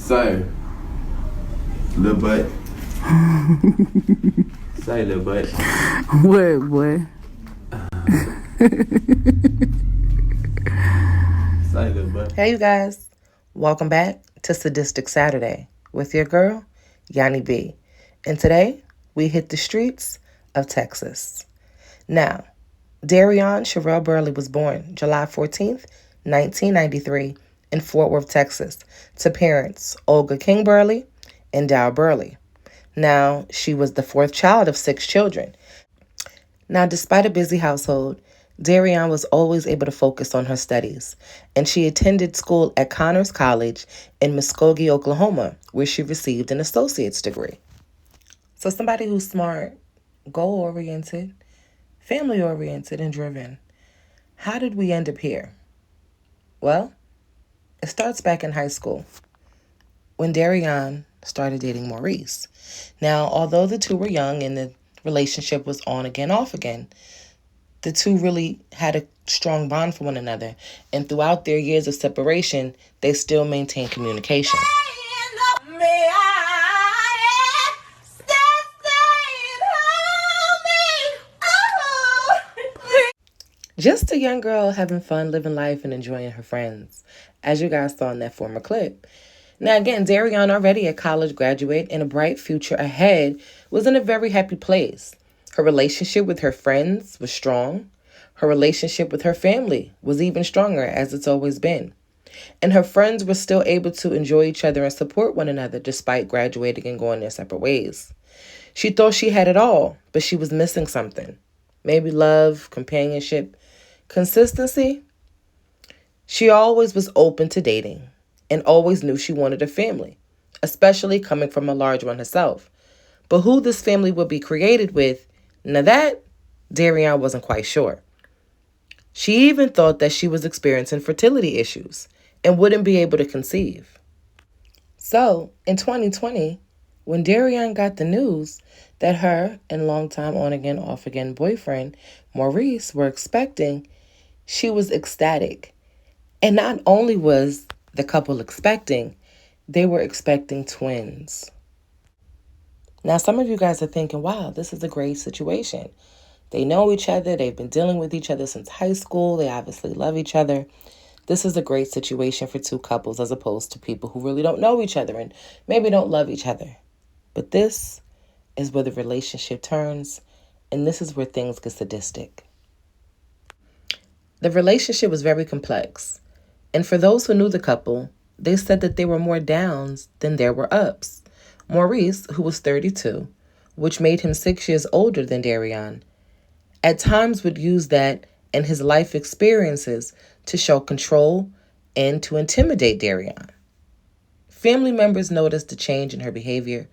Say, little butt. Say, little butt. What, boy? Say, little butt. Hey, you guys. Welcome back to Sadistic Saturday with your girl, Yanni B. And today, we hit the streets of Texas. Now, Darionne Sherelle Burley was born July 14th, 1993 in Fort Worth, Texas, to parents Olga King Burley and Dow Burley. Now, she was the fourth child of 6 children. Now, despite a busy household, Darionne was always able to focus on her studies, and she attended school at Connors College in Muskogee, Oklahoma, where she received an associate's degree. So somebody who's smart, goal-oriented, family-oriented, and driven. How did we end up here? Well, it starts back in high school when Darionne started dating Maurice. Now, although the two were young and the relationship was on again, off again, the two really had a strong bond for one another. And throughout their years of separation, they still maintained communication. Just a young girl having fun, living life, and enjoying her friends, as you guys saw in that former clip. Now, again, Darionne, already a college graduate and a bright future ahead, was in a very happy place. Her relationship with her friends was strong. Her relationship with her family was even stronger, as it's always been. And her friends were still able to enjoy each other and support one another despite graduating and going their separate ways. She thought she had it all, but she was missing something. Maybe love, companionship, consistency. She always was open to dating and always knew she wanted a family, especially coming from a large one herself. But who this family would be created with, now that Darionne wasn't quite sure. She even thought that she was experiencing fertility issues and wouldn't be able to conceive. So, in 2020, when Darionne got the news that her and longtime on-again, off-again boyfriend, Maurice, were expecting, she was ecstatic. And not only was the couple expecting, they were expecting twins. Now, some of you guys are thinking, wow, this is a great situation. They know each other. They've been dealing with each other since high school. They obviously love each other. This is a great situation for two couples as opposed to people who really don't know each other and maybe don't love each other. But this is where the relationship turns, and this is where things get sadistic. The relationship was very complex, and for those who knew the couple, they said that there were more downs than there were ups. Maurice, who was 32, which made him 6 years older than Darionne, at times would use that and his life experiences to show control and to intimidate Darionne. Family members noticed a change in her behavior,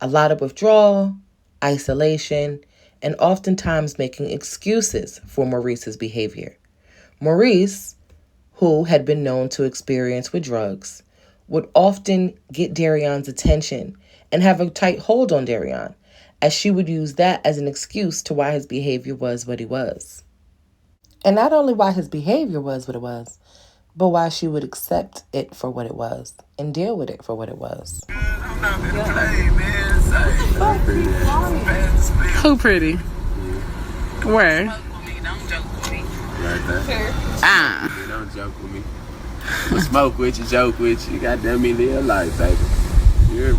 a lot of withdrawal, isolation, and oftentimes making excuses for Maurice's behavior. Maurice, who had been known to experience with drugs, would often get Darionne's attention and have a tight hold on Darionne, as she would use that as an excuse to why his behavior was what he was. And not only why his behavior was what it was, but why she would accept it for what it was and deal with it for what it was. I'm not gonna play, man. Who pretty? Where? Don't joke with me. Right there. Ah. Don't joke with me. Smoke with you, joke with you. Goddamn me, live life, baby. You hear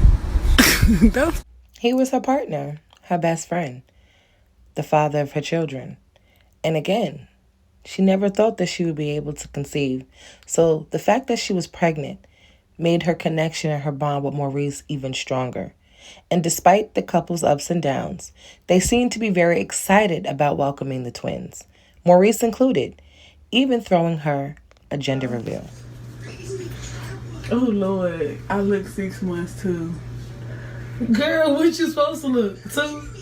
me? He was her partner, her best friend, the father of her children. And again, she never thought that she would be able to conceive. So the fact that she was pregnant made her connection and her bond with Maurice even stronger. And despite the couple's ups and downs, they seemed to be very excited about welcoming the twins, Maurice included, even throwing her a gender reveal. Oh, Lord. I look 6 months, too. Girl, what you supposed to look? 2?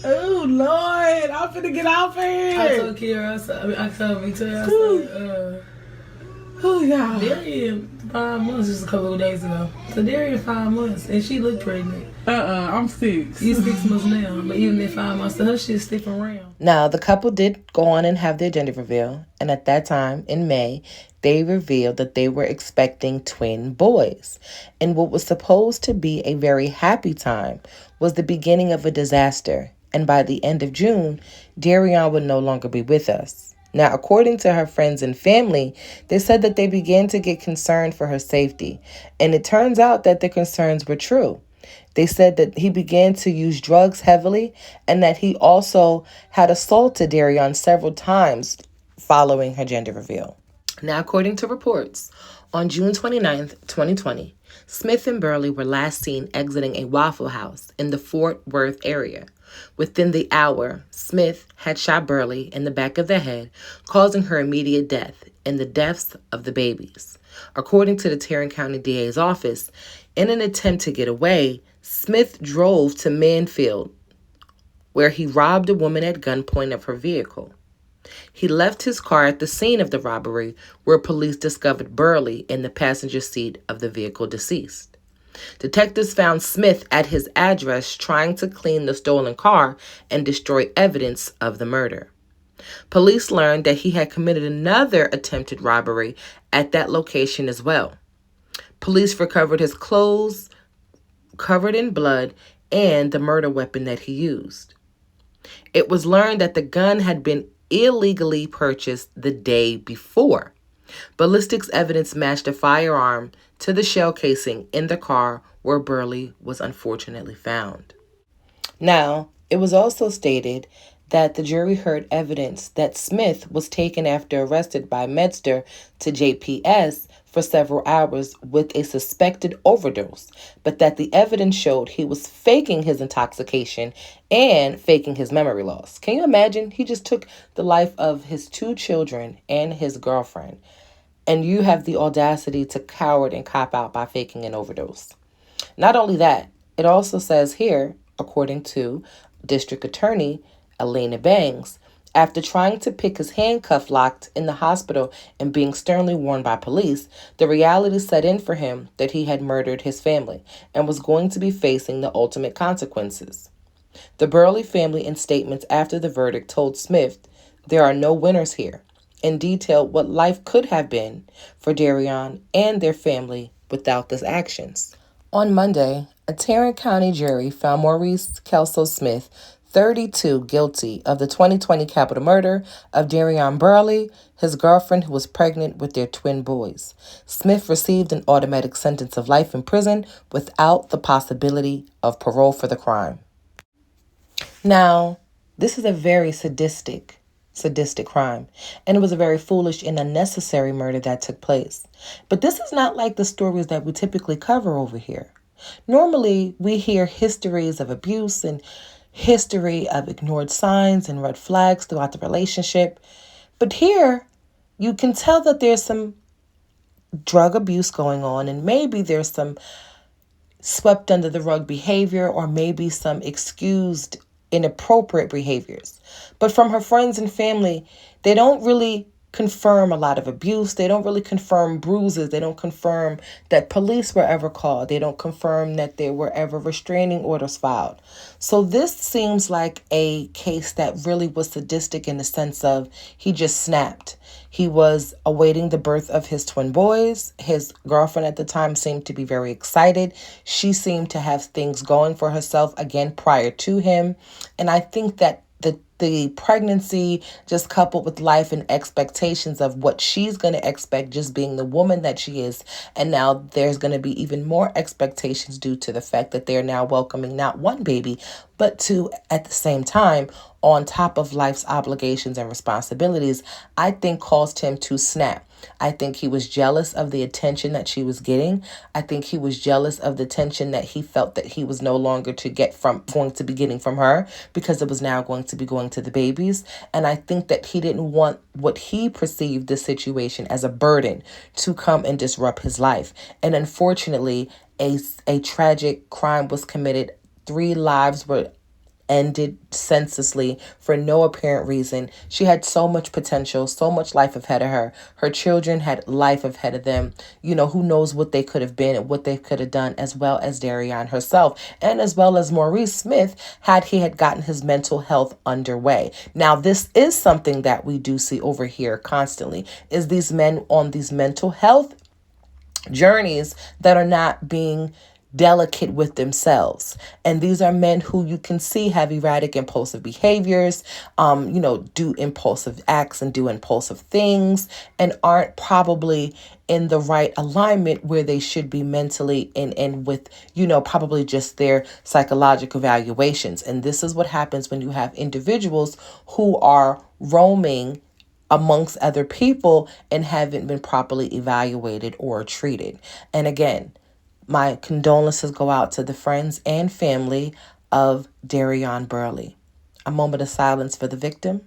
Oh, Lord. I'm finna get off here. I told Kira, I told me too. I said, Oh, y'all. Darionne 5 months just a couple of days ago. So Darionne 5 months, and she looked pregnant. I'm 6. You 6 months now, but even at 5 months, so her shit's sticking around. Now, the couple did go on and have their gender reveal, and at that time, in May, they revealed that they were expecting twin boys. And what was supposed to be a very happy time was the beginning of a disaster. And by the end of June, Darionne would no longer be with us. Now, according to her friends and family, they said that they began to get concerned for her safety. And it turns out that the concerns were true. They said that he began to use drugs heavily and that he also had assaulted Darionne several times following her gender reveal. Now, according to reports, on June 29th, 2020, Smith and Burley were last seen exiting a Waffle House in the Fort Worth area. Within the hour, Smith had shot Burley in the back of the head, causing her immediate death and the deaths of the babies. According to the Tarrant County DA's office, in an attempt to get away, Smith drove to Manfield, where he robbed a woman at gunpoint of her vehicle. He left his car at the scene of the robbery, where police discovered Burley in the passenger seat of the vehicle deceased. Detectives found Smith at his address trying to clean the stolen car and destroy evidence of the murder. Police learned that he had committed another attempted robbery at that location as well. Police recovered his clothes covered in blood and the murder weapon that he used. It was learned that the gun had been illegally purchased the day before. Ballistics evidence matched a firearm to the shell casing in the car where Burley was unfortunately found. Now, it was also stated that the jury heard evidence that Smith was taken after arrested by Medster to JPS for several hours with a suspected overdose, but that the evidence showed he was faking his intoxication and faking his memory loss. Can you imagine? He just took the life of his 2 children and his girlfriend, and you have the audacity to coward and cop out by faking an overdose. Not only that, it also says here, according to District Attorney Elena Bangs, after trying to pick his handcuff locked in the hospital and being sternly warned by police, the reality set in for him that he had murdered his family and was going to be facing the ultimate consequences. The Burley family, in statements after the verdict, told Smith there are no winners here, and detailed what life could have been for Darionne and their family without these actions. On Monday, a Tarrant County jury found Maurice Kelso Smith, 32, guilty of the 2020 capital murder of Darionne Burley, his girlfriend who was pregnant with their twin boys. Smith received an automatic sentence of life in prison without the possibility of parole for the crime. Now, this is a very sadistic crime, and it was a very foolish and unnecessary murder that took place. But this is not like the stories that we typically cover over here. Normally, we hear histories of abuse and history of ignored signs and red flags throughout the relationship. But here, you can tell that there's some drug abuse going on, and maybe there's some swept under the rug behavior, or maybe some excused inappropriate behaviors. But from her friends and family, they don't really confirm a lot of abuse. They don't really confirm bruises. They don't confirm that police were ever called. They don't confirm that there were ever restraining orders filed. So this seems like a case that really was sadistic in the sense of he just snapped. He was awaiting the birth of his twin boys. His girlfriend at the time seemed to be very excited. She seemed to have things going for herself again prior to him. And I think that the pregnancy, just coupled with life and expectations of what she's going to expect, just being the woman that she is. And now there's going to be even more expectations due to the fact that they're now welcoming not one baby, but 2 at the same time, on top of life's obligations and responsibilities, I think caused him to snap. I think he was jealous of the attention that she was getting. I think he was jealous of the attention that he felt that he was no longer going to be getting from her, because it was now going to be going to the babies. And I think that he didn't want what he perceived the situation as a burden to come and disrupt his life. And unfortunately, a tragic crime was committed. 3 lives were ended senselessly for no apparent reason. She had so much potential, so much life ahead of her. Her children had life ahead of them. You know, who knows what they could have been and what they could have done, as well as Darionne herself, and as well as Maurice Smith, had he had gotten his mental health underway. Now, this is something that we do see over here constantly, is these men on these mental health journeys that are not being delicate with themselves. And these are men who you can see have erratic impulsive behaviors, do impulsive acts and do impulsive things, and aren't probably in the right alignment where they should be mentally and with, probably just their psychological evaluations. And this is what happens when you have individuals who are roaming amongst other people and haven't been properly evaluated or treated. And again, my condolences go out to the friends and family of Darionne Burley. A moment of silence for the victim.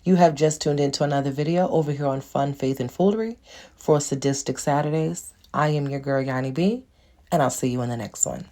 You have just tuned into another video over here on Fun, Faith, and Foolery for Sadistic Saturdays. I am your girl, Yanni B, and I'll see you in the next one.